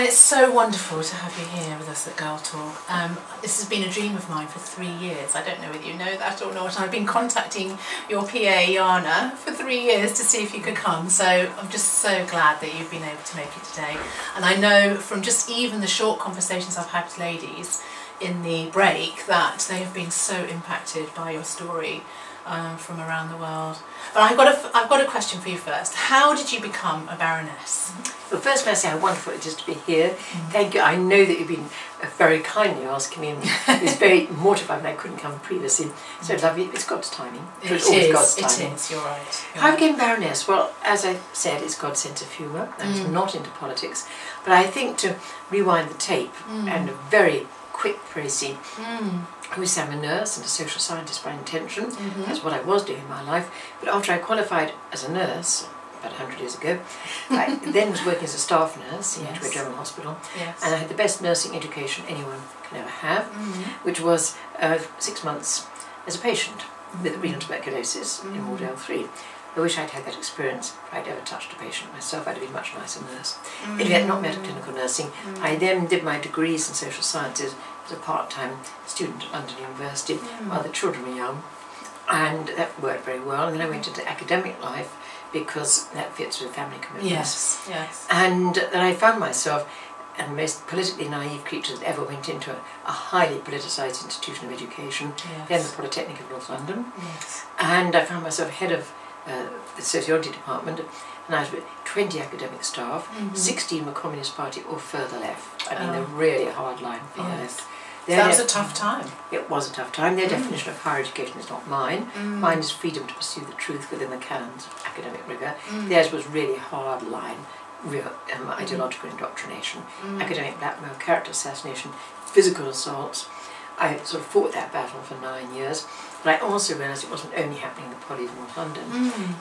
it's so wonderful to have you here with us at Girl Talk. This has been a dream of mine for 3 years. I don't know whether you know that or not. I've been contacting your PA, Jana, for 3 years to see if you could come. So I'm just so glad that you've been able to make it today. And I know from just even the short conversations I've had with ladies in the break that they have been so impacted by your story from around the world. But I've got a question for you first. How did you become a baroness? Well, first may I say how wonderful it is to be here. Thank you. I know that you've been very kindly asking me, and it's very mortified when I couldn't come previously. So lovely. It's God's timing. It's always God's timing. It is, you're right. How I became baroness? Well, as I said, it's God's sense of humour. I was not into politics. But I think to rewind the tape and a very quick précis. Obviously I'm a nurse and a social scientist by intention. That's what I was doing in my life. But after I qualified as a nurse, about 100 years ago, I then was working as a staff nurse in a German hospital. And I had the best nursing education anyone can ever have, which was 6 months as a patient with renal tuberculosis in Ward 3. I wish I'd had that experience if I'd ever touched a patient myself. I'd have been a much nicer nurse. If I had not met clinical nursing, I then did my degrees in social sciences as a part-time student at London University while the children were young, and that worked very well. And then I went into academic life because that fits with family commitments. Yes. And then I found myself the most politically naive creature that ever went into a highly politicised institution of education, then the Polytechnic of North London. And I found myself head of the sociology department, and I was with 20 academic staff, 16 were Communist Party or further left. I mean, they're really hard line far left. So that was a tough time. It was a tough time. Their definition of higher education is not mine. Mine is freedom to pursue the truth within the canons of academic rigour. Theirs was really hard line, real ideological indoctrination, academic blackmail, character assassination, physical assaults. I sort of fought that battle for 9 years, but I also realised it wasn't only happening in the Poly of North London.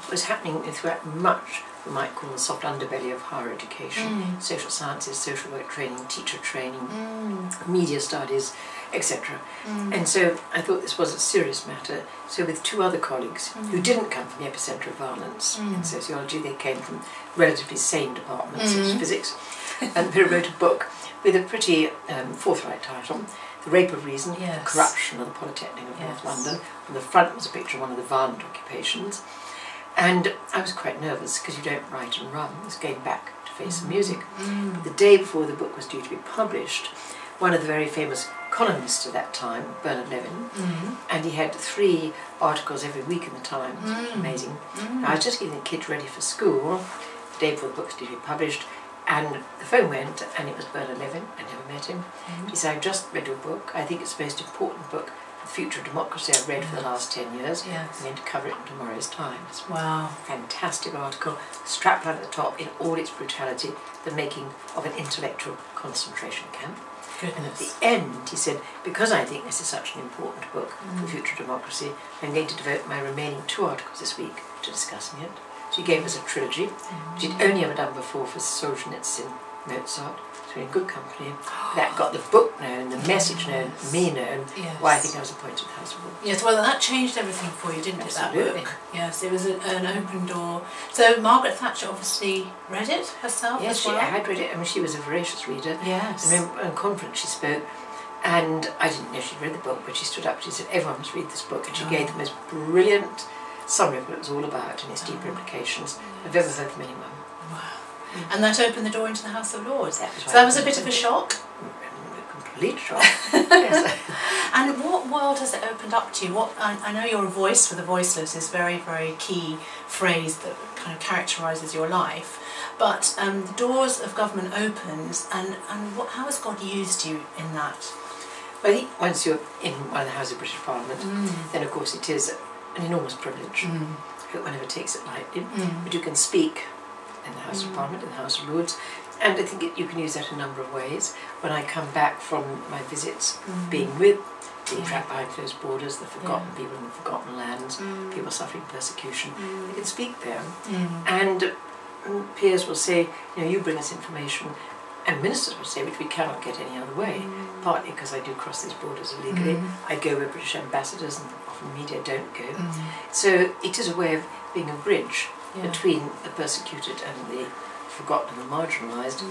It was happening throughout much we might call the soft underbelly of higher education, social sciences, social work training, teacher training, media studies, etc. And so I thought this was a serious matter. So with 2 other colleagues who didn't come from the epicentre of violence in sociology, they came from relatively sane departments such as physics, and they wrote a book with a pretty forthright title, The Rape of Reason, The Corruption of the Polytechnic of North London. On the front was a picture of one of the violent occupations. And I was quite nervous because you don't write and run. I was going back to face the music. But the day before the book was due to be published, one of the very famous columnists at that time, Bernard Levin, and he had 3 articles every week in the Times, which was amazing. I was just getting the kids ready for school, the day before the book was due to be published, and the phone went, and it was Bernard Levin. I never met him. He said, I've just read your book. I think it's the most important book for the future of democracy I've read for the last 10 years. I'm going to cover it in tomorrow's Times. Wow. Fantastic article, strapline at the top in all its brutality, the making of an intellectual concentration camp. And at the end he said, because I think this is such an important book for future democracy, I'm going to devote my remaining 2 articles this week to discussing it. So he gave us a trilogy, which he'd only ever done before for Solzhenitsyn, Mozart. So we're in good company. That got the book known, the message known, me known, why I think I was appointed to the House of Lords. Yes, well that changed everything for you, didn't it, that book? Yes, it was an open door. So Margaret Thatcher obviously read it herself as well? Yes, she had read it. I mean, she was a voracious reader. Yes. I remember on conference she spoke, and I didn't know she'd read the book, but she stood up, she said, everyone must read this book, and she gave the most brilliant summary of what it was all about and its deeper implications I've ever heard from anyone. Wow. And that opened the door into the House of Lords. That was so that was a bit of a shock? A complete shock. Yes. And what world has it opened up to you? What I know you're a voice for the voiceless is a very, very key phrase that kind of characterises your life. But the doors of government opened, and how has God used you in that? Well, I think once you're in one of the Houses of British Parliament, then of course it is an enormous privilege. I hope one never takes it lightly. But you can speak in the House of Parliament, in the House of Lords, and I think you can use that in a number of ways. When I come back from my visits, being trapped behind closed borders, the forgotten people in the forgotten lands, people suffering persecution, I can speak there. And peers will say, you bring us information, and ministers will say, which we cannot get any other way, partly because I do cross these borders illegally. I go where British ambassadors and often media don't go. So it is a way of being a bridge between the persecuted and the forgotten and marginalised,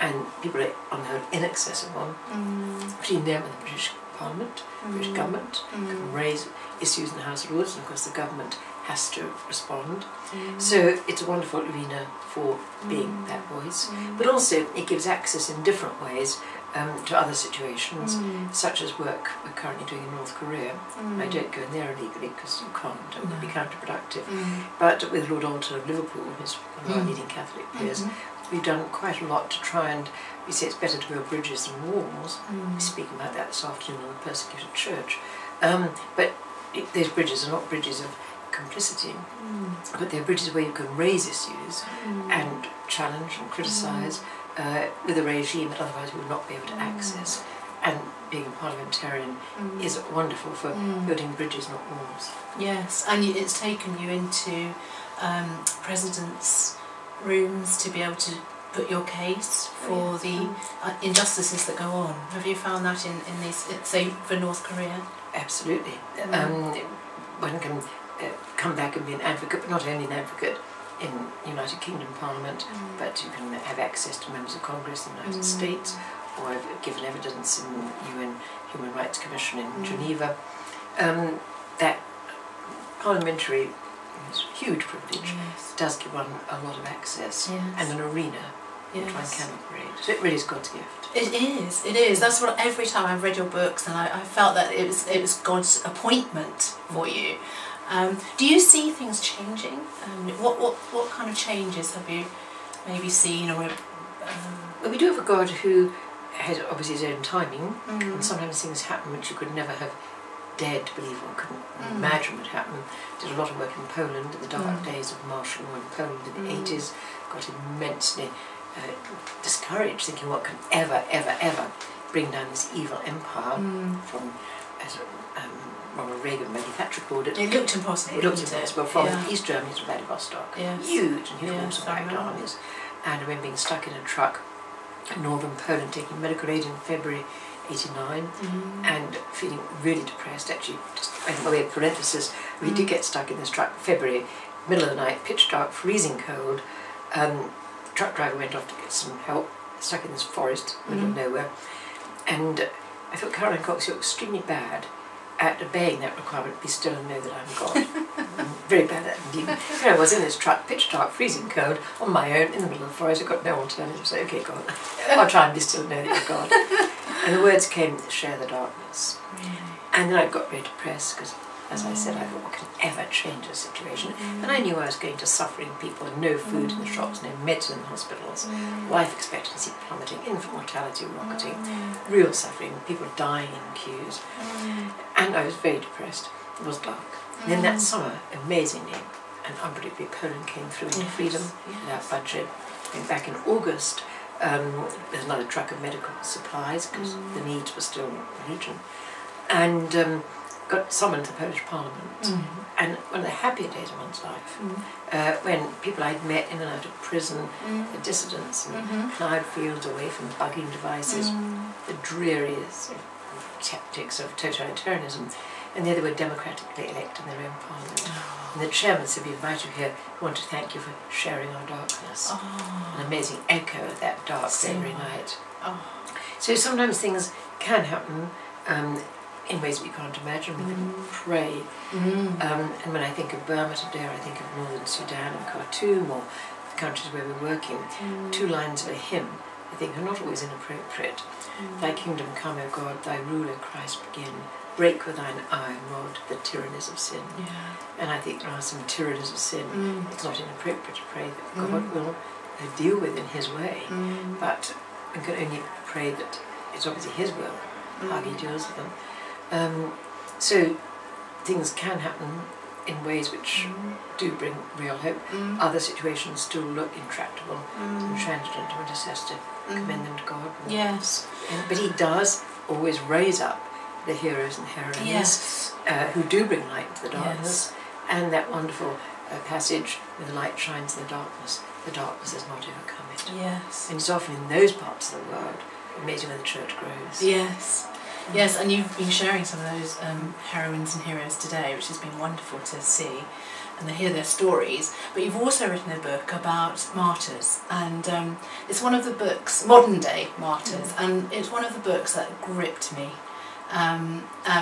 and people are on the whole inaccessible. Between them and the British Parliament, British government can raise issues in the House of Lords, and of course the government has to respond. So it's a wonderful arena for being that voice, but also it gives access in different ways to other situations, such as work we're currently doing in North Korea. I don't go in there illegally because you can't, it would be counterproductive. But with Lord Alton of Liverpool, who's one of our leading Catholic peers, we've done quite a lot to try and, we say it's better to build bridges than walls. We speak about that this afternoon on the Persecuted Church. But those bridges are not bridges of complicity, but they're bridges where you can raise issues and challenge and criticise with a regime that otherwise we would not be able to access. And being a parliamentarian is wonderful for building bridges, not walls. Yes, and it's taken you into presidents' rooms to be able to put your case for the injustices that go on. Have you found that in these, say, for North Korea? Absolutely. One can come back and be an advocate, but not only an advocate in United Kingdom Parliament, but you can have access to members of Congress in the United States, or I've given evidence in the UN Human Rights Commission in Geneva. That parliamentary huge privilege does give one a lot of access and an arena which one can operate. So it really is God's gift. It is. That's what every time I've read your books, and I felt that it was God's appointment for you. Do you see things changing? What kind of changes have you maybe seen? Or well, we do have a God who has obviously his own timing, and sometimes things happen which you could never have dared to believe or couldn't imagine would happen. Did a lot of work in Poland in the dark days of martial law in Poland in the 80s. Got immensely discouraged, thinking what can ever bring down this evil empire from, as Ronald Reagan, Maggie Thatcher called it. It looked impossible. It looked impossible from East Germany to Vladivostok. Huge and huge horseback armies. And I remember being stuck in a truck in northern Poland taking medical aid in February '89 and feeling really depressed. Actually, just by way of parenthesis, we did get stuck in this truck in February, middle of the night, pitch dark, freezing cold. Truck driver went off to get some help, stuck in this forest, middle of nowhere. And I thought, Caroline Cox, you're extremely bad at obeying that requirement, be still and know that I'm God. I'm very bad at it indeed. Here I was in this truck, pitch dark, freezing cold, on my own, in the middle of the forest. I've got no alternative, so okay, God, I'll try and be still and know that you're God. And the words came, share the darkness. And then I got very depressed, because as I said, I thought, what can ever change a situation? And I knew I was going to suffering people, no food in the shops, no medicine in the hospitals, life expectancy plummeting, infant mortality rocketing, real suffering, people dying in queues. And I was very depressed. It was dark. And then that summer, amazingly and unpredictably, Poland came through into freedom without bloodshed. Went back in August with another truck of medical supplies, because the needs were still legion. And got summoned to the Polish Parliament, and one of the happier days of one's life, when people I'd met in and out of prison, the dissidents and plowed fields away from bugging devices, the dreary tactics of totalitarianism, and there they were democratically elected in their own parliament. And the chairman said, we invite you here, we want to thank you for sharing our darkness. An amazing echo of that dark every night. So sometimes things can happen in ways we can't imagine. We can pray. And when I think of Burma today, or I think of northern Sudan and Khartoum, or the countries where we're working, two lines of a hymn I think are not always inappropriate. Thy kingdom come, O God, thy rule, O Christ, begin. Break with thine iron rod the tyrannies of sin. And I think there are some tyrannies of sin. It's not inappropriate to pray that God will deal with in his way, but we can only pray that it's obviously his will, how he deals with them. So things can happen in ways which do bring real hope. Other situations still look intractable and transient, and one just has to commend them to God. But he does always raise up the heroes and heroines who do bring light to the darkness. And that wonderful passage, where the light shines in the darkness has not overcome it. And it's often in those parts of the world, amazing where the church grows. Yes, and you've been sharing some of those heroines and heroes today, which has been wonderful to see and to hear their stories. But you've also written a book about martyrs, and it's one of the books, modern day martyrs, and it's one of the books that gripped me.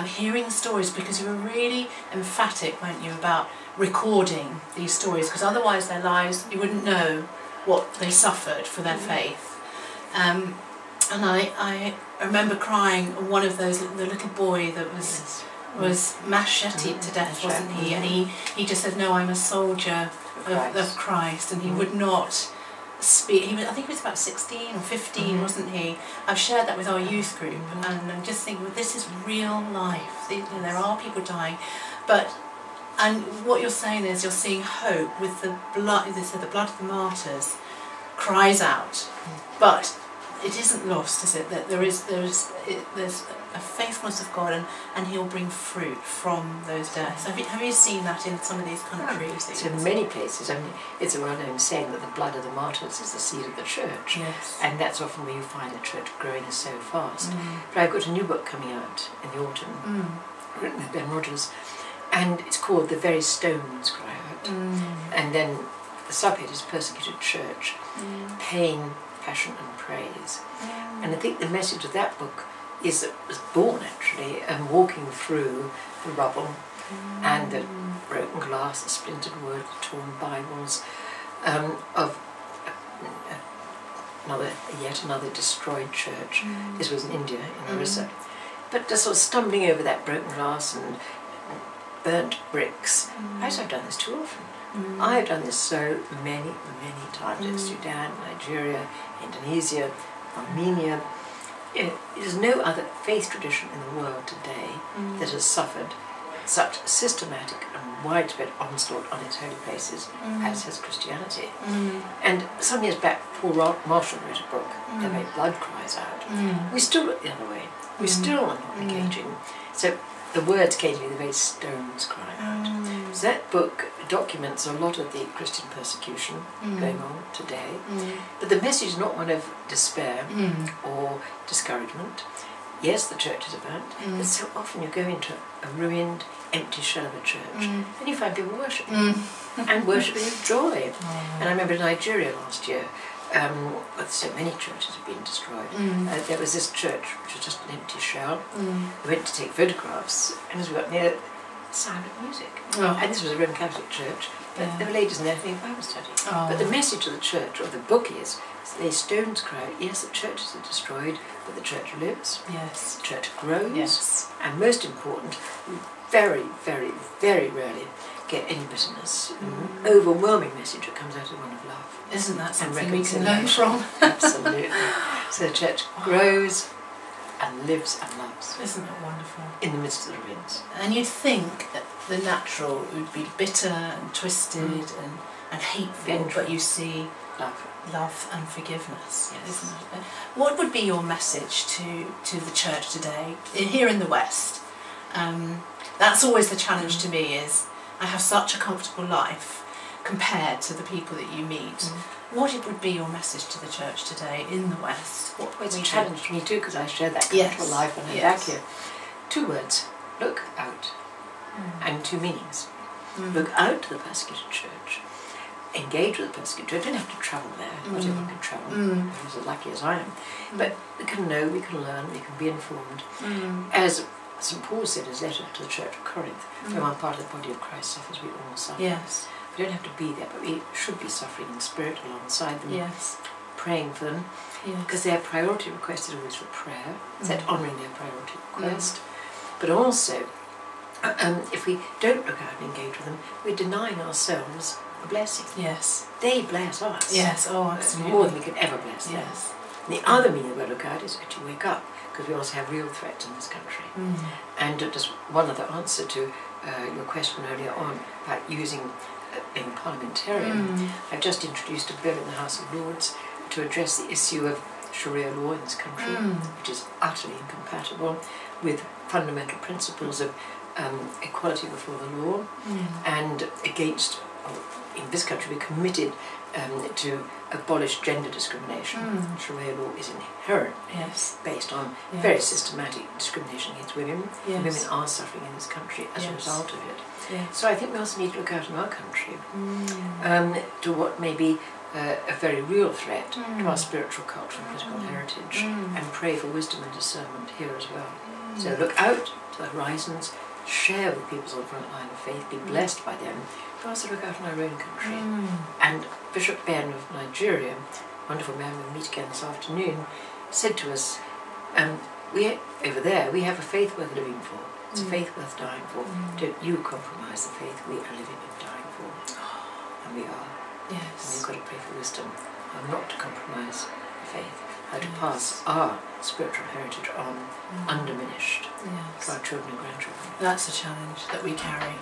Hearing the stories, because you were really emphatic, weren't you, about recording these stories, because otherwise their lives, you wouldn't know what they suffered for their faith. And I remember crying, one of those, the little boy that was macheted to death, wasn't he? And he just said, no, I'm a soldier of Christ, and he would not speak. I think he was about 16 or 15, wasn't he? I've shared that with our youth group, and I'm just thinking, well, this is real life. There are people dying, and what you're saying is you're seeing hope with the blood. They said the blood of the martyrs cries out, but it isn't lost, is it? That there's a faithfulness of God, and He'll bring fruit from those deaths. Have you seen that in some of these countries? It's in many places. I mean, it's a well-known saying that the blood of the martyrs is the seed of the church. Yes. And that's often where you find the church growing so fast. But I've got a new book coming out in the autumn, written with Ben Rogers, and it's called The Very Stones Cry Out. And then the subhead is Persecuted Church, Pain, Passion and Praise. And I think the message of that book is that it was born actually walking through the rubble and the broken glass, the splintered wood, the torn Bibles of yet another destroyed church. This was in India, in Orissa. But just sort of stumbling over that broken glass and burnt bricks. I've done this too often. I have done this so many times in Sudan, Nigeria, Indonesia, Armenia. There's no other faith tradition in the world today that has suffered such systematic and widespread onslaught on its holy places as has Christianity. And some years back, Paul Marshall wrote a book, The Very Blood Cries Out. We still look the other way. We still are not engaging. So the words came to me, the very stones cry out. So that book documents a lot of the Christian persecution going on today. But the message is not one of despair or discouragement. Yes, the church is burnt, but so often you go into a ruined, empty shell of a church and you find people worshipping and worshipping with joy. And I remember in Nigeria last year, with so many churches have been destroyed, there was this church which was just an empty shell. We went to take photographs, and as we got near, sound of music. And this was a Roman Catholic church, but there were ladies in there having a Bible study. But the message of the church, or the book is, they stones cry, yes, the churches are destroyed, but the church lives. Yes. The church grows. Yes. And most important, we very, very, very rarely get any bitterness. An overwhelming message that comes out of one of love. Isn't that something we can learn from? Absolutely. So the church grows and lives and loves. Isn't that wonderful? In the midst of the ruins. And you'd think that the natural would be bitter and twisted and hateful, but you see love and forgiveness, isn't it? What would be your message to the church today, here in the West? That's always the challenge to me, is I have such a comfortable life compared to the people that you meet. What would be your message to the church today in the West? It's a challenge to me too, because I share that comfortable life when I'm back here. 2 words: look out. And 2 meanings. Look out to the persecuted church. Engage with the persecuted church. You don't have to travel there. Not everyone can travel. Who's as lucky as I am. But we can know, we can learn, we can be informed. As St. Paul said in his letter to the church of Corinth, when one part of the body of Christ suffers, we all suffer. Yes. We don't have to be there, but we should be suffering in spirit alongside them. Yes. Praying for them. Because their priority request is always for prayer. It's that honouring their priority request. But also, if we don't look out and engage with them, we're denying ourselves a blessing. Yes. They bless us. Yes, absolutely. More than we could ever bless them. Yes. And the other meaning of the look out is actually wake up, because we also have real threats in this country. And just one other answer to your question earlier on about using being parliamentarian. I've just introduced a bill in the House of Lords to address the issue of Sharia law in this country, which is utterly incompatible with fundamental principles of equality before the law and against in this country, we're committed to abolish gender discrimination. Sharia law is inherently based on very systematic discrimination against women. Yes. Women are suffering in this country as a result of it. Yes. So I think we also need to look out in our country to what may be a very real threat to our spiritual, cultural and political heritage, and pray for wisdom and discernment here as well. So look out to the horizons, share with people on the front line of faith, be blessed by them, but also look out in our own country. And Bishop Ben of Nigeria, wonderful man we'll meet again this afternoon, said to us, over there we have a faith worth living for. It's a faith worth dying for. Don't you compromise the faith we are living and dying for. And we are. Yes. And we've got to pray for wisdom how not to compromise the faith, how to pass our spiritual heritage on undiminished to our children and grandchildren. That's a challenge that we carry.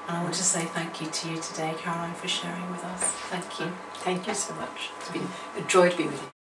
And I want to say thank you to you today, Caroline, for sharing with us. Thank you. Thank you so much. It's been a joy to be with you.